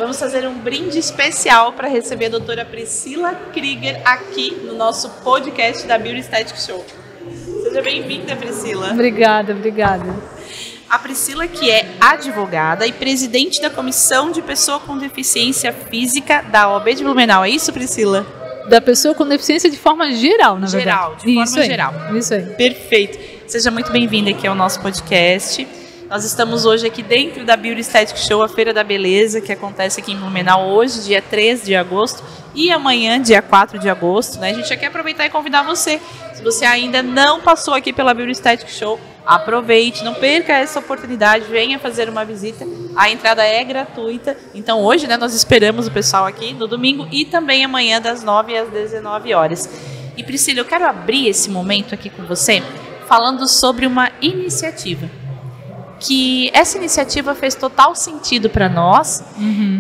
vamos fazer um brinde especial para receber a doutora Priscila Krieger aqui no nosso podcast da Beauty Aesthetic Show. Seja bem-vinda, Priscila. Obrigada. A Priscila, que é advogada e presidente da Comissão de Pessoa com Deficiência Física da OAB de Blumenau. É isso, Priscila? Da pessoa com deficiência de forma geral, na verdade. De forma geral. Isso aí. Perfeito. Seja muito bem-vinda aqui ao nosso podcast. Nós estamos hoje aqui dentro da Beauty Aesthetic Show, a Feira da Beleza, que acontece aqui em Blumenau hoje, dia 3 de agosto, e amanhã, dia 4 de agosto. Né? A gente já quer aproveitar e convidar você. Se você ainda não passou aqui pela Beauty Aesthetic Show, aproveite, não perca essa oportunidade, venha fazer uma visita. A entrada é gratuita. Então hoje, né, nós esperamos o pessoal aqui no domingo e também amanhã das 9 às 19 horas. E Priscila, eu quero abrir esse momento aqui com você falando sobre uma iniciativa. Que essa iniciativa fez total sentido para nós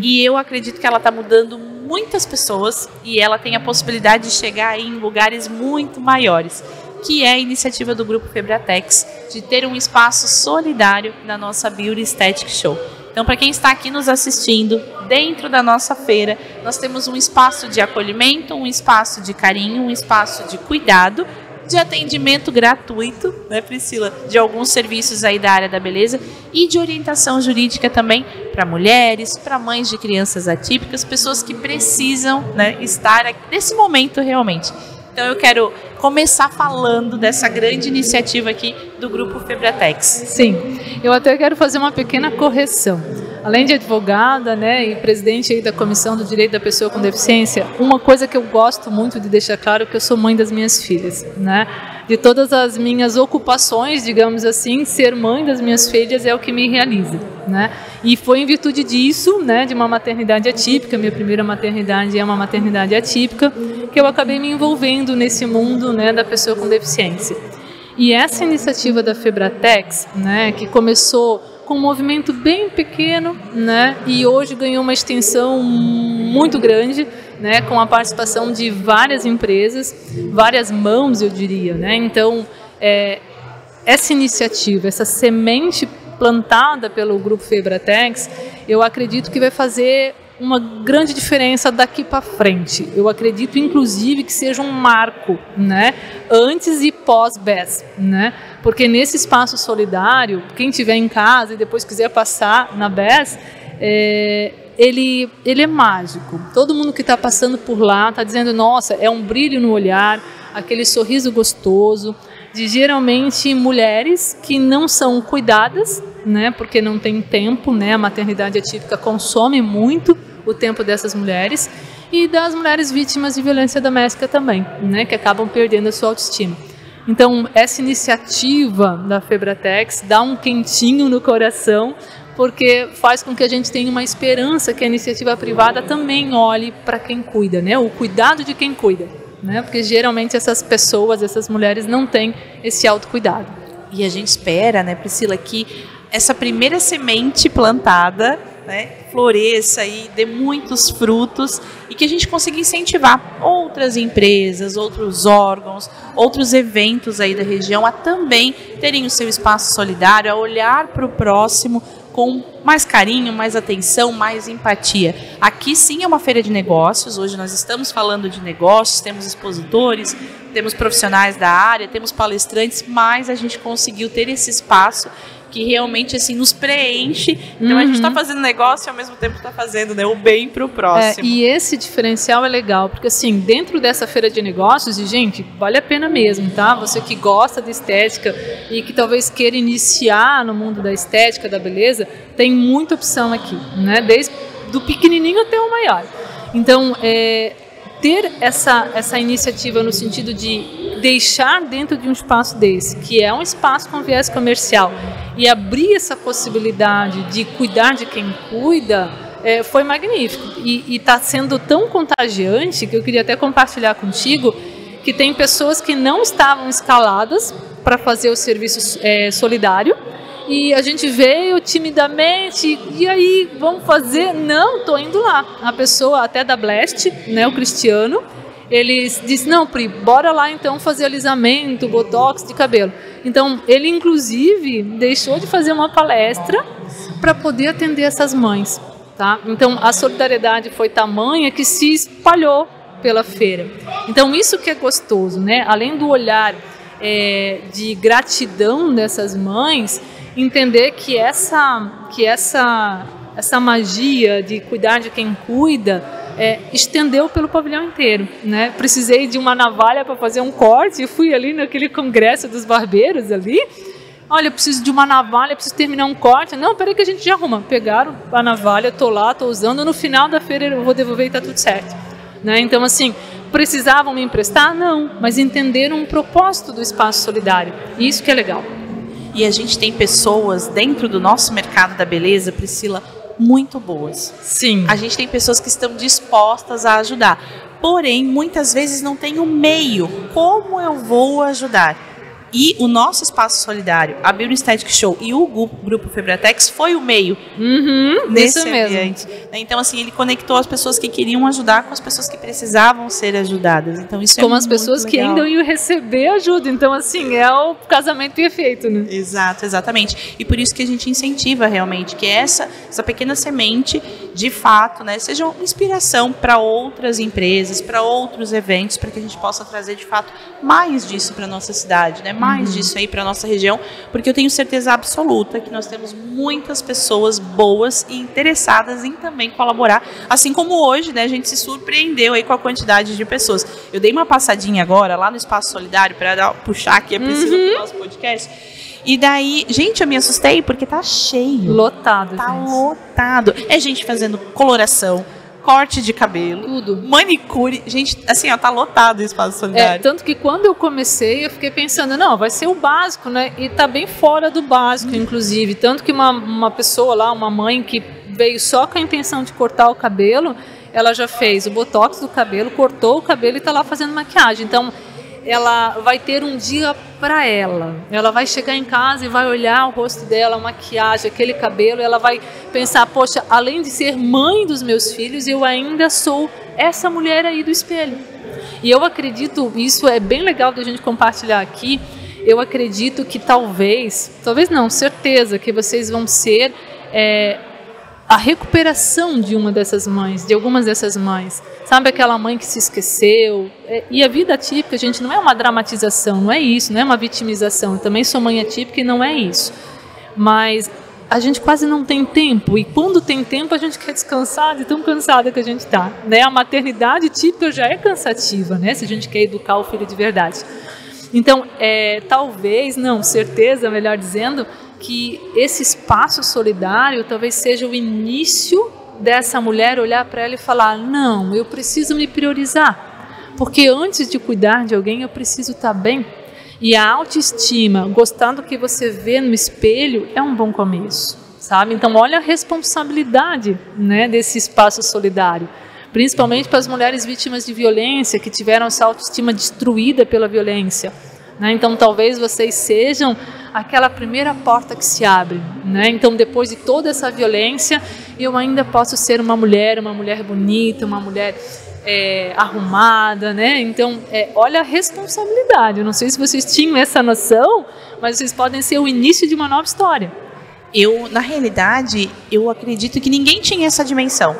e eu acredito que ela está mudando muitas pessoas e ela tem a possibilidade de chegar em lugares muito maiores, que é a iniciativa do Grupo Febratex, de ter um espaço solidário na nossa Beauty Aesthetic Show. Então, para quem está aqui nos assistindo, dentro da nossa feira, nós temos um espaço de acolhimento, um espaço de carinho, um espaço de cuidado, de atendimento gratuito, né, Priscila, de alguns serviços aí da área da beleza e de orientação jurídica também para mulheres, para mães de crianças atípicas, pessoas que precisam, né, estar aqui nesse momento realmente. Então eu quero começar falando dessa grande iniciativa aqui do Grupo Febratex. Sim, eu até quero fazer uma pequena correção. Além de advogada, né, e presidente aí da Comissão do Direito da Pessoa com Deficiência, uma coisa que eu gosto muito de deixar claro é que eu sou mãe das minhas filhas, né? De todas as minhas ocupações, digamos assim, ser mãe das minhas filhas é o que me realiza, né? E foi em virtude disso, né, de uma maternidade atípica, minha primeira maternidade é uma maternidade atípica, que eu acabei me envolvendo nesse mundo, né, da pessoa com deficiência. E essa iniciativa da Febratex, né, que começou com um movimento bem pequeno, né, e hoje ganhou uma extensão muito grande, né, com a participação de várias empresas, várias mãos, eu diria, né. Então, essa iniciativa, essa semente plantada pelo Grupo Febratex, eu acredito que vai fazer uma grande diferença daqui para frente. Eu acredito, inclusive, que seja um marco, né, antes e pós-BES, né, porque nesse espaço solidário, quem estiver em casa e depois quiser passar na BES, ele é mágico. Todo mundo que está passando por lá está dizendo, nossa, é um brilho no olhar, aquele sorriso gostoso, de geralmente mulheres que não são cuidadas, né, porque não tem tempo, né, a maternidade atípica consome muito o tempo dessas mulheres, e das mulheres vítimas de violência doméstica também, né, que acabam perdendo a sua autoestima. Então, essa iniciativa da Febratex dá um quentinho no coração, porque faz com que a gente tenha uma esperança que a iniciativa privada também olhe para quem cuida, né, o cuidado de quem cuida, né, porque geralmente essas pessoas, essas mulheres não têm esse autocuidado. E a gente espera, né, Priscila, que essa primeira semente plantada, né, floresça e dê muitos frutos e que a gente consiga incentivar outras empresas, outros órgãos, outros eventos aí da região a também terem o seu espaço solidário, a olhar para o próximo com mais carinho, mais atenção, mais empatia. Aqui sim é uma feira de negócios, hoje nós estamos falando de negócios, temos expositores, temos profissionais da área, temos palestrantes, mas a gente conseguiu ter esse espaço que realmente assim nos preenche. Então a gente está fazendo negócio e ao mesmo tempo está fazendo, né, o bem para o próximo. E esse diferencial é legal, porque assim, dentro dessa feira de negócios, e gente, vale a pena mesmo, tá? Você que gosta de estética e que talvez queira iniciar no mundo da estética, da beleza, tem muita opção aqui, né? Desde do pequenininho até o maior. Então, ter essa iniciativa no sentido de deixar dentro de um espaço desse, que é um espaço com viés comercial, e abrir essa possibilidade de cuidar de quem cuida, foi magnífico. E está sendo tão contagiante que eu queria até compartilhar contigo que tem pessoas que não estavam escaladas para fazer o serviço solidário, e a gente veio timidamente, e aí, vamos fazer? Não, estou indo lá. A pessoa até da Blast, né, o Cristiano, ele disse, não, Pri, bora lá então fazer alisamento, botox de cabelo. Então, ele inclusive deixou de fazer uma palestra para poder atender essas mães. tá? Então, a solidariedade foi tamanha que se espalhou pela feira. Então, isso que é gostoso, né? Além do olhar de gratidão dessas mães, entender que essa magia de cuidar de quem cuida estendeu pelo pavilhão inteiro, né? Precisei de uma navalha para fazer um corte e fui ali naquele congresso dos barbeiros ali. Olha, eu preciso de uma navalha, preciso terminar um corte. Não, peraí que a gente já arruma. Pegaram a navalha, tô usando, no final da feira eu vou devolver e tá tudo certo, né? Então, assim, precisavam me emprestar? Não, mas entenderam o propósito do espaço solidário. Isso que é legal. E a gente tem pessoas dentro do nosso mercado da beleza, Priscila, muito boas. Sim. A gente tem pessoas que estão dispostas a ajudar. Porém, muitas vezes não tem o meio. Como eu vou ajudar? E o nosso espaço solidário, a Beauty Aesthetic Show e o grupo Febratex foi o meio nesse ambiente. Então, assim, ele conectou as pessoas que queriam ajudar com as pessoas que precisavam ser ajudadas. Então, isso como as pessoas que ainda iam receber ajuda. Então, assim, é o casamento perfeito, né? Exato, exatamente. E por isso que a gente incentiva realmente que essa pequena semente, de fato, né, seja uma inspiração para outras empresas, para outros eventos, para que a gente possa trazer, de fato, mais disso para a nossa cidade, né? Mais disso aí para a nossa região, porque eu tenho certeza absoluta que nós temos muitas pessoas boas e interessadas em também colaborar, assim como hoje, né, a gente se surpreendeu aí com a quantidade de pessoas. Eu dei uma passadinha agora lá no Espaço Solidário para puxar aqui a Priscila para o nosso podcast. E daí, gente, eu me assustei porque tá cheio. Lotado, tá gente. lotado. É gente fazendo coloração, corte de cabelo, tudo, manicure, gente, assim, ó, tá lotado o Espaço Solidário. Tanto que quando eu comecei, eu fiquei pensando, não, vai ser o básico, né? E tá bem fora do básico, inclusive. Tanto que uma pessoa lá, uma mãe que veio só com a intenção de cortar o cabelo, ela já fez o botox do cabelo, cortou o cabelo e tá lá fazendo maquiagem. Então, ela vai ter um dia para ela. Ela vai chegar em casa e vai olhar o rosto dela, a maquiagem, aquele cabelo, e ela vai pensar, poxa, além de ser mãe dos meus filhos, eu ainda sou essa mulher aí do espelho. E eu acredito, isso é bem legal da gente compartilhar aqui, eu acredito que talvez não, certeza que vocês vão ser a recuperação de uma dessas mães, de algumas dessas mães. Sabe aquela mãe que se esqueceu? E a vida atípica, gente, não é uma dramatização, não é isso, não é uma vitimização. Eu também sou mãe atípica e não é isso. Mas a gente quase não tem tempo, e quando tem tempo a gente quer descansar de tão cansada que a gente está, né? A maternidade típica já é cansativa, né? Se a gente quer educar o filho de verdade. Então, talvez, não, certeza, melhor dizendo, que esse espaço solidário talvez seja o início dessa mulher olhar para ela e falar, não, eu preciso me priorizar, porque antes de cuidar de alguém eu preciso estar bem. E a autoestima, gostar do que você vê no espelho, é um bom começo, sabe? Então olha a responsabilidade, né, desse espaço solidário, principalmente para as mulheres vítimas de violência, que tiveram essa autoestima destruída pela violência, né? Então talvez vocês sejam aquela primeira porta que se abre, né? Então depois de toda essa violência, eu ainda posso ser uma mulher bonita, uma mulher arrumada, né? Então olha a responsabilidade. Eu não sei se vocês tinham essa noção, mas vocês podem ser o início de uma nova história. Na realidade, eu acredito que ninguém tinha essa dimensão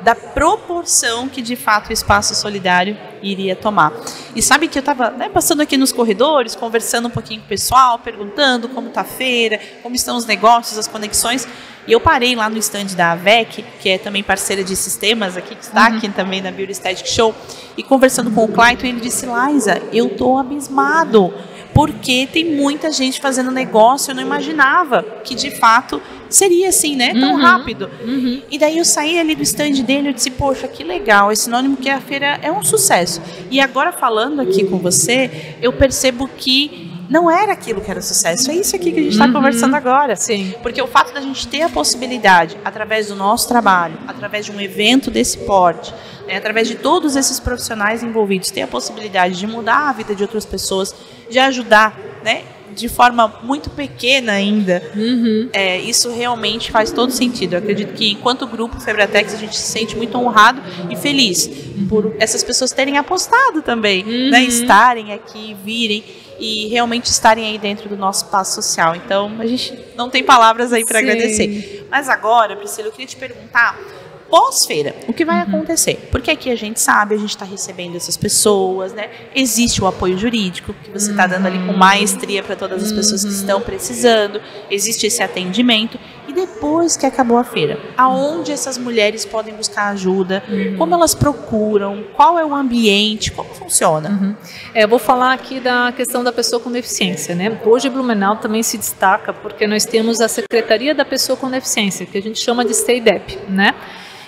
da proporção que, de fato, o espaço solidário iria tomar. E sabe que eu estava passando aqui nos corredores, conversando um pouquinho com o pessoal, perguntando como está a feira, como estão os negócios, as conexões. E eu parei lá no stand da AVEC, que é também parceira de sistemas aqui, que está aqui também na Beauty Aesthetic Show, e conversando com o Clayton, ele disse, Laísa, eu estou abismado, porque tem muita gente fazendo negócio, eu não imaginava que de fato seria assim, né, tão rápido. E daí eu saí ali do stand dele, eu disse, poxa, que legal, é sinônimo que a feira é um sucesso. E agora falando aqui com você, eu percebo que não era aquilo que era sucesso, é isso aqui que a gente está conversando agora. Sim. Porque o fato da gente ter a possibilidade, através do nosso trabalho, através de um evento desse porte, né, através de todos esses profissionais envolvidos, ter a possibilidade de mudar a vida de outras pessoas, de ajudar, né, de forma muito pequena ainda, isso realmente faz todo sentido. Eu acredito que, enquanto grupo Febratex, a gente se sente muito honrado e feliz por essas pessoas terem apostado também, né, estarem aqui, virem e realmente estarem aí dentro do nosso espaço social. Então, a gente não tem palavras aí para agradecer. Mas agora, Priscila, eu queria te perguntar, pós-feira, o que vai acontecer? Porque aqui a gente sabe, a gente está recebendo essas pessoas, né? Existe o apoio jurídico, que você está dando ali com maestria para todas as pessoas que estão precisando, existe esse atendimento. E depois que acabou a feira, aonde essas mulheres podem buscar ajuda? Como elas procuram? Qual é o ambiente? Como funciona? Eu vou falar aqui da questão da pessoa com deficiência, né? Hoje Blumenau também se destaca porque nós temos a Secretaria da Pessoa com Deficiência, que a gente chama de SEIDEP, né?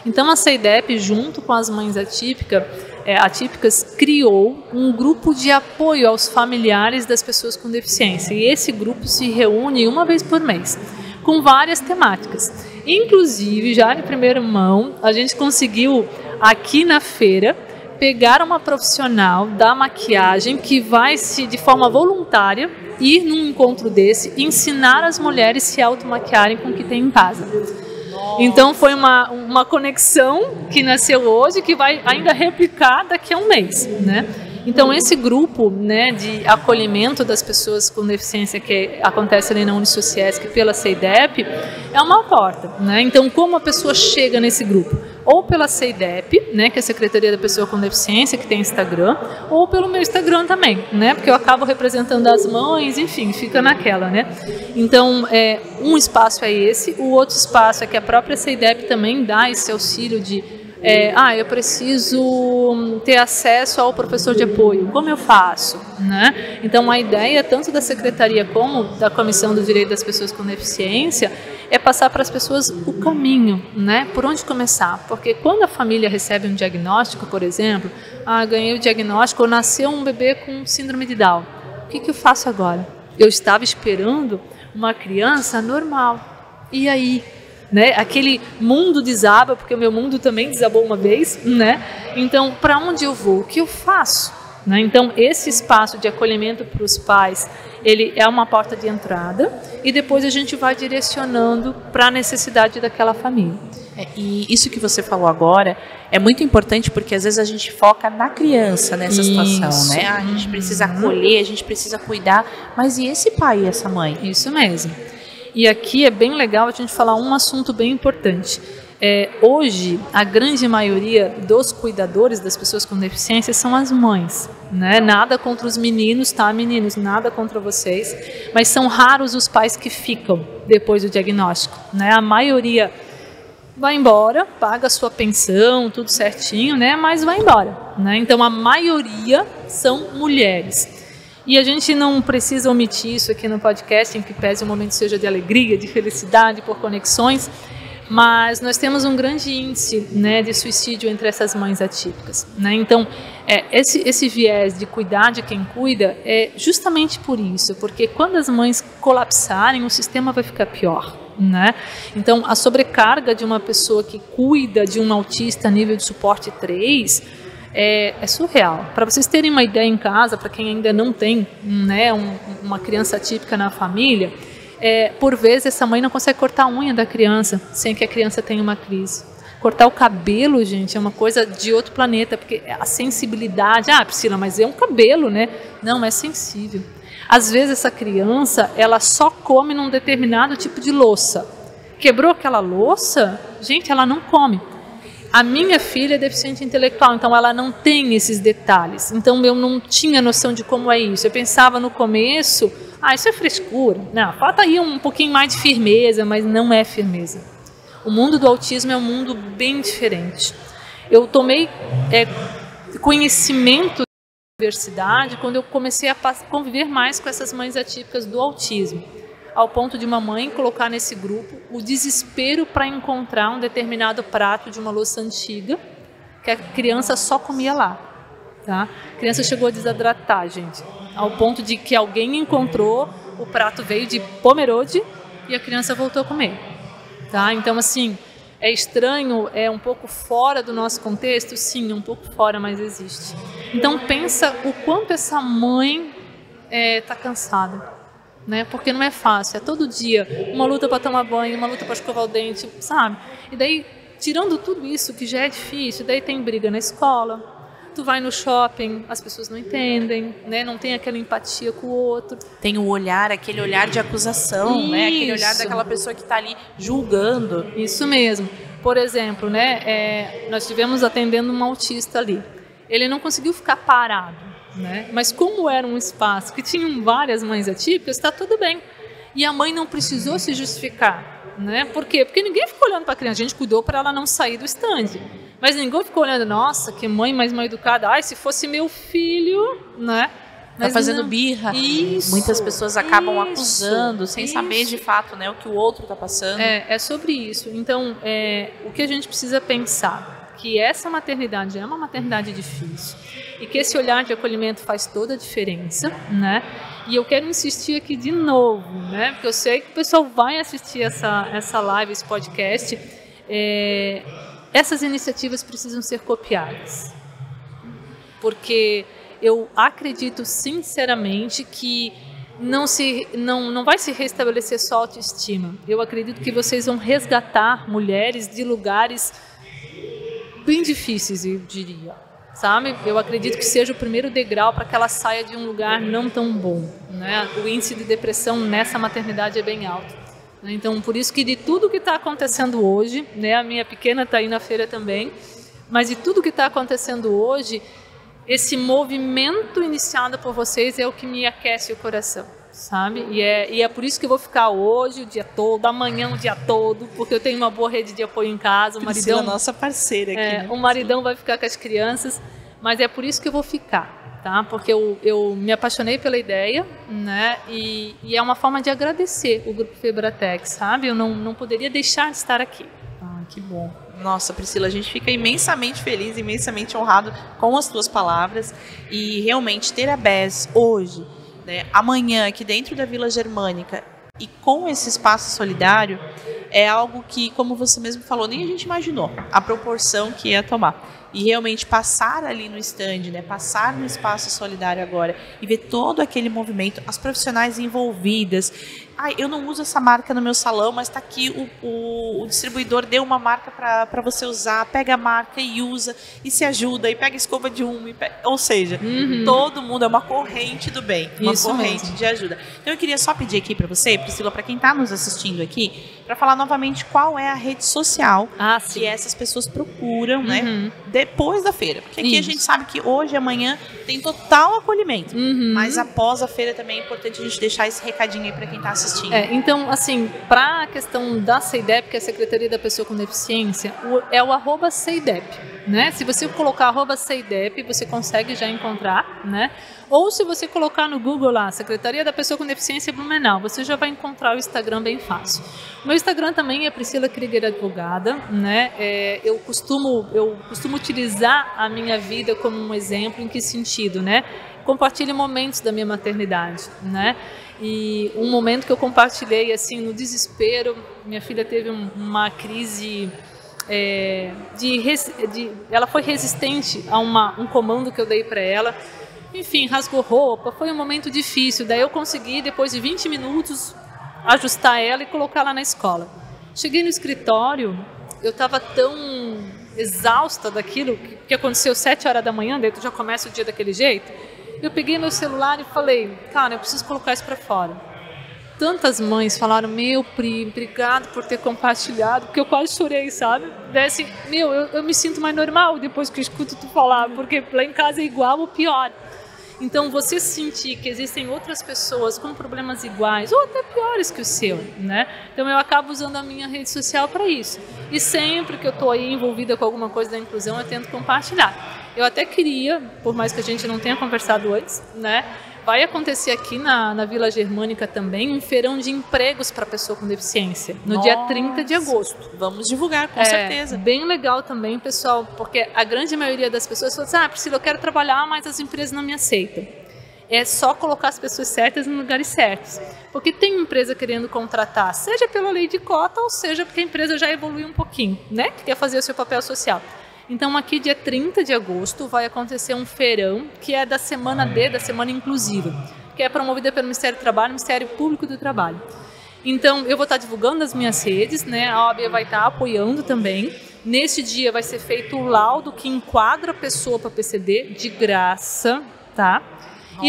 Então a SEIDEP, junto com as mães atípicas, criou um grupo de apoio aos familiares das pessoas com deficiência. E esse grupo se reúne uma vez por mês, com várias temáticas. Inclusive, já em primeira mão, a gente conseguiu, aqui na feira, pegar uma profissional da maquiagem que vai, de forma voluntária, ir num encontro desse e ensinar as mulheres a se automaquiarem com o que tem em casa. Então foi uma conexão que nasceu hoje, que vai ainda replicar daqui a um mês, né? Então esse grupo, né, de acolhimento das pessoas com deficiência que acontece ali na Unisociesc pela SEIDEP é uma porta, né? Então como a pessoa chega nesse grupo? Ou pela SEIDEP, né, que é a Secretaria da Pessoa com Deficiência, que tem Instagram, ou pelo meu Instagram também, né, porque eu acabo representando as mães, enfim, fica naquela, né. Então, um espaço é esse, o outro espaço é que a própria SEIDEP também dá esse auxílio de eu preciso ter acesso ao professor de apoio, como eu faço, né? Então a ideia tanto da Secretaria como da Comissão do Direito das Pessoas com Deficiência é passar para as pessoas o caminho, né? Por onde começar, porque quando a família recebe um diagnóstico, por exemplo, ganhei o diagnóstico, ou nasceu um bebê com síndrome de Down, o que eu faço agora? Eu estava esperando uma criança normal, e aí? Né? Aquele mundo desaba, porque o meu mundo também desabou uma vez, né? Então, para onde eu vou? O que eu faço? Né? Então, esse espaço de acolhimento para os pais, ele é uma porta de entrada e depois a gente vai direcionando para a necessidade daquela família. E isso que você falou agora é muito importante porque às vezes a gente foca na criança nessa situação, né? A gente precisa acolher, a gente precisa cuidar, mas e esse pai e essa mãe? Isso mesmo. E aqui é bem legal a gente falar um assunto bem importante. Hoje, a grande maioria dos cuidadores das pessoas com deficiência são as mães, né? Nada contra os meninos, tá, meninos? Nada contra vocês. Mas são raros os pais que ficam depois do diagnóstico, né? A maioria vai embora, paga a sua pensão, tudo certinho, né? Mas vai embora, né? Então, a maioria são mulheres. E a gente não precisa omitir isso aqui no podcast, em que pese o momento seja de alegria, de felicidade, por conexões, mas nós temos um grande índice, né, de suicídio entre essas mães atípicas, né? Então, esse viés de cuidar de quem cuida é justamente por isso, porque quando as mães colapsarem, o sistema vai ficar pior, né? Então, a sobrecarga de uma pessoa que cuida de um autista nível de suporte 3 é surreal. Para vocês terem uma ideia em casa, para quem ainda não tem, né, uma criança atípica na família, por vezes essa mãe não consegue cortar a unha da criança sem que a criança tenha uma crise. Cortar o cabelo, gente, é uma coisa de outro planeta, porque a sensibilidade... Priscila, mas é um cabelo, né? Não, é sensível. Às vezes essa criança, ela só come num determinado tipo de louça. Quebrou aquela louça, gente, ela não come. A minha filha é deficiente intelectual, então ela não tem esses detalhes. Então eu não tinha noção de como é isso. Eu pensava no começo, isso é frescura. Não, falta aí um pouquinho mais de firmeza, mas não é firmeza. O mundo do autismo é um mundo bem diferente. Eu tomei conhecimento da diversidade quando eu comecei a conviver mais com essas mães atípicas do autismo, ao ponto de uma mãe colocar nesse grupo o desespero para encontrar um determinado prato de uma louça antiga que a criança só comia lá. Tá? A criança chegou a desidratar, gente, ao ponto de que alguém encontrou, o prato veio de Pomerode e a criança voltou a comer. Tá? Então, assim, é estranho, é um pouco fora do nosso contexto? Sim, um pouco fora, mas existe. Então, pensa o quanto essa mãe está cansada. Né? Porque não é fácil, é todo dia uma luta para tomar banho, uma luta para escovar o dente, sabe? E daí, tirando tudo isso que já é difícil, daí tem briga na escola, tu vai no shopping, as pessoas não entendem, né? Não tem aquela empatia com o outro. Tem o olhar, aquele olhar de acusação, né? Aquele olhar daquela pessoa que está ali julgando. Isso mesmo. Por exemplo, né? Nós estivemos atendendo um autista ali. Ele não conseguiu ficar parado, né? Mas como era um espaço que tinham várias mães atípicas, está tudo bem. E a mãe não precisou se justificar, né? Por quê? Porque ninguém ficou olhando para a criança. A gente cuidou para ela não sair do estande. Mas ninguém ficou olhando, nossa, que mãe mais mal educada. Ai, se fosse meu filho, né? Tá fazendo birra. Isso, muitas pessoas acabam acusando, sem saber de fato, né, o que o outro está passando. É sobre isso. Então, o que a gente precisa pensar? Que essa maternidade é uma maternidade difícil. E que esse olhar de acolhimento faz toda a diferença, né? E eu quero insistir aqui de novo, né? Porque eu sei que o pessoal vai assistir essa live, esse podcast. Essas iniciativas precisam ser copiadas, porque eu acredito sinceramente que não vai se restabelecer só a autoestima. Eu acredito que vocês vão resgatar mulheres de lugares bem difíceis, eu diria, sabe? Eu acredito que seja o primeiro degrau para que ela saia de um lugar não tão bom, né? O índice de depressão nessa maternidade é bem alto. Então, por isso que de tudo que está acontecendo hoje, né, a minha pequena está aí na feira também, mas de tudo que está acontecendo hoje, esse movimento iniciado por vocês é o que me aquece o coração, sabe? E é por isso que eu vou ficar hoje o dia todo, amanhã o dia todo, porque eu tenho uma boa rede de apoio em casa. O Priscila, nossa parceira aqui. Né? O maridão vai ficar com as crianças, mas é por isso que eu vou ficar. Tá? Porque eu me apaixonei pela ideia, né? E é uma forma de agradecer o Grupo Febratec, sabe? Eu não poderia deixar de estar aqui. Que bom. Nossa, Priscila, a gente fica imensamente feliz, imensamente honrado com as tuas palavras. E realmente ter a BES hoje, né, amanhã, aqui dentro da Vila Germânica, e com esse espaço solidário, é algo que, como você mesmo falou, nem a gente imaginou a proporção que ia tomar. E realmente passar ali no stand, né, passar no espaço solidário agora e ver todo aquele movimento, as profissionais envolvidas. Eu não uso essa marca no meu salão, mas está aqui, o distribuidor deu uma marca para você usar, pega a marca e usa, e se ajuda, e pega a escova de ou seja, todo mundo é uma corrente do bem, uma Isso corrente mesmo. de ajuda. Então eu queria só pedir aqui para você, Priscila, para quem está nos assistindo aqui, para falar novamente qual é a rede social que essas pessoas procuram, né, depois da feira. Porque aqui a gente sabe que hoje e amanhã tem total acolhimento, mas após a feira também é importante a gente deixar esse recadinho aí para quem está assistindo. Então, assim, para a questão da CEIDEP, que é a Secretaria da Pessoa com Deficiência, é o @CEIDEP, né? Se você colocar @CEIDEP, você consegue já encontrar, né? Ou se você colocar no Google lá, Secretaria da Pessoa com Deficiência Blumenau, você já vai encontrar o Instagram bem fácil. O meu Instagram também é Priscila Krieger Advogada, né? Eu costumo utilizar a minha vida como um exemplo. Em que sentido, né? Compartilho momentos da minha maternidade, né? E um momento que eu compartilhei, assim, no desespero, minha filha teve uma crise, ela foi resistente a um comando que eu dei para ela. Enfim, rasgou roupa, foi um momento difícil. Daí eu consegui, depois de 20 minutos, ajustar ela e colocá-la na escola. Cheguei no escritório, eu estava tão exausta daquilo, que aconteceu 7 horas da manhã, daí tu já começa o dia daquele jeito. Eu peguei meu celular e falei, cara, eu preciso colocar isso para fora. Tantas mães falaram, meu Pri, obrigado por ter compartilhado, porque eu quase chorei, sabe? Daí assim, eu me sinto mais normal depois que eu escuto tu falar, porque lá em casa é igual ou pior. Então, você sentir que existem outras pessoas com problemas iguais ou até piores que o seu, né? Então, eu acabo usando a minha rede social para isso. E sempre que eu estou aí envolvida com alguma coisa da inclusão, eu tento compartilhar. Eu até queria, por mais que a gente não tenha conversado antes, né? Vai acontecer aqui na Vila Germânica também um feirão de empregos para pessoa com deficiência, no dia 30 de agosto. Vamos divulgar, com certeza. Bem legal também, pessoal, porque a grande maioria das pessoas fala assim, Priscila, eu quero trabalhar, mas as empresas não me aceitam. É só colocar as pessoas certas nos lugares certos. Porque tem empresa querendo contratar, seja pela lei de cota, ou seja porque a empresa já evoluiu um pouquinho, né? Que quer fazer o seu papel social. Então, aqui, dia 30 de agosto, vai acontecer um feirão, que é da Semana D, da Semana Inclusiva, que é promovida pelo Ministério do Trabalho, Ministério Público do Trabalho. Então, eu vou estar divulgando nas minhas redes, né? A OAB vai estar apoiando também. Neste dia vai ser feito o laudo que enquadra a pessoa para PCD de graça, tá? Nossa,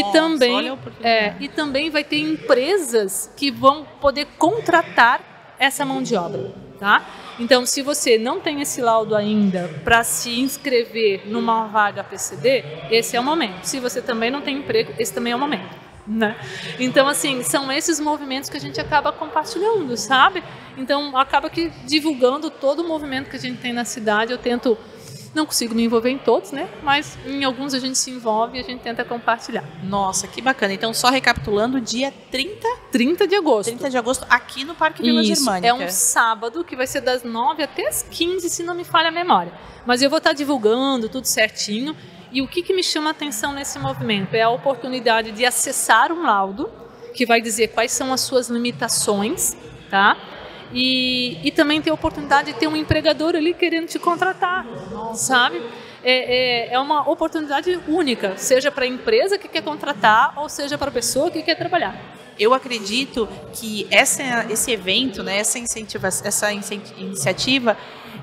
E também vai ter empresas que vão poder contratar essa mão de obra, tá? Então, se você não tem esse laudo ainda para se inscrever numa vaga PCD, esse é o momento. Se você também não tem emprego, esse também é o momento, né? Então, assim, são esses movimentos que a gente acaba compartilhando, sabe? Então, acaba que divulgando todo o movimento que a gente tem na cidade, eu tento... Não consigo me envolver em todos, né? Mas em alguns a gente se envolve e a gente tenta compartilhar. Nossa, que bacana. Então, só recapitulando, dia 30 de agosto. 30 de agosto, aqui no Parque Vila Germânica. É um sábado que vai ser das 9 até as 15, se não me falha a memória. Mas eu vou estar divulgando tudo certinho. E o que me chama a atenção nesse movimento é a oportunidade de acessar um laudo que vai dizer quais são as suas limitações, tá? E também ter a oportunidade de ter um empregador ali querendo te contratar, sabe? É uma oportunidade única, seja para a empresa que quer contratar ou seja para a pessoa que quer trabalhar. Eu acredito que esse evento, né, essa iniciativa,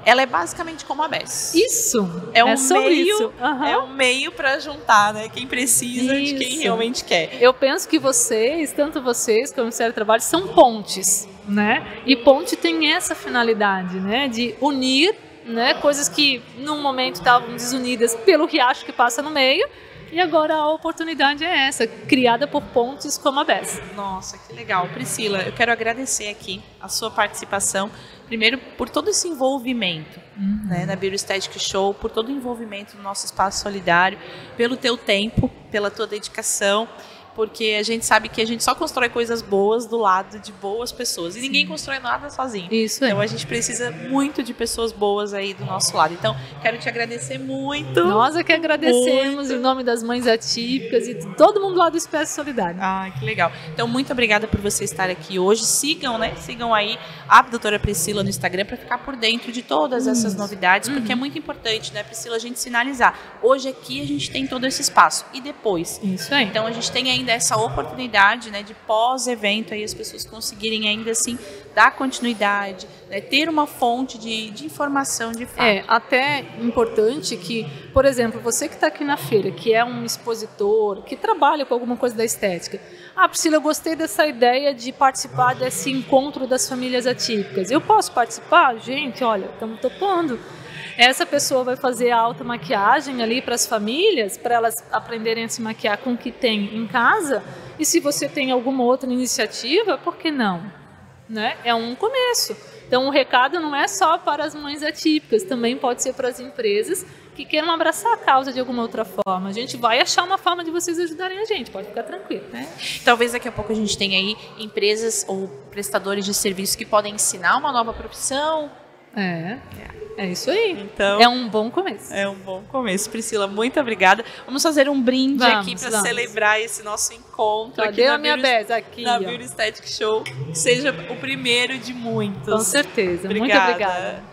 ela é basicamente como a BES. Isso! É um sobre meio, isso. Uhum. É um meio para juntar, né, quem precisa de quem realmente quer. Eu penso que vocês, tanto vocês como o Ministério do Trabalho, são pontes, né? E ponte tem essa finalidade, né, de unir, né, coisas que num momento estavam desunidas pelo riacho que passa no meio. E agora a oportunidade é essa, criada por pontes como a BES. Nossa, que legal. Priscila, eu quero agradecer aqui a sua participação, primeiro por todo esse envolvimento, né, na Bioestética Show, por todo o envolvimento no nosso espaço solidário, pelo teu tempo, pela tua dedicação, porque a gente sabe que a gente só constrói coisas boas do lado de boas pessoas. E ninguém constrói nada sozinho. Isso é. Então a gente precisa muito de pessoas boas aí do nosso lado. Então, quero te agradecer muito. Nós é que agradecemos em nome das mães atípicas e todo mundo lá do Espécie Solidário. Ah, que legal. Então, muito obrigada por você estar aqui hoje. Sigam, né? Sigam aí a doutora Priscila no Instagram para ficar por dentro de todas essas novidades, porque é muito importante, né, Priscila, a gente sinalizar. Hoje aqui a gente tem todo esse espaço. E depois? Isso aí. Então, a gente tem ainda essa oportunidade, né, de pós-evento aí as pessoas conseguirem ainda assim dar continuidade, né, ter uma fonte de informação de fato. É até importante que, por exemplo, você que está aqui na feira, que é um expositor, que trabalha com alguma coisa da estética, Priscila, eu gostei dessa ideia de participar desse encontro das famílias atípicas. Eu posso participar? Gente, olha, estamos topando. Essa pessoa vai fazer a automaquiagem ali para as famílias, para elas aprenderem a se maquiar com o que tem em casa. E se você tem alguma outra iniciativa, por que não? Né? É um começo. Então, o recado não é só para as mães atípicas, também pode ser para as empresas que queiram abraçar a causa de alguma outra forma. A gente vai achar uma forma de vocês ajudarem a gente, pode ficar tranquilo. Né? Talvez daqui a pouco a gente tenha aí empresas ou prestadores de serviço que podem ensinar uma nova profissão. É isso aí. Então, é um bom começo. É um bom começo. Priscila, muito obrigada. Vamos fazer um brinde aqui para celebrar esse nosso encontro. Cadê a minha BES? Aqui, na Bioestética Show. Que seja o primeiro de muitos. Com certeza. Obrigada. Muito obrigada.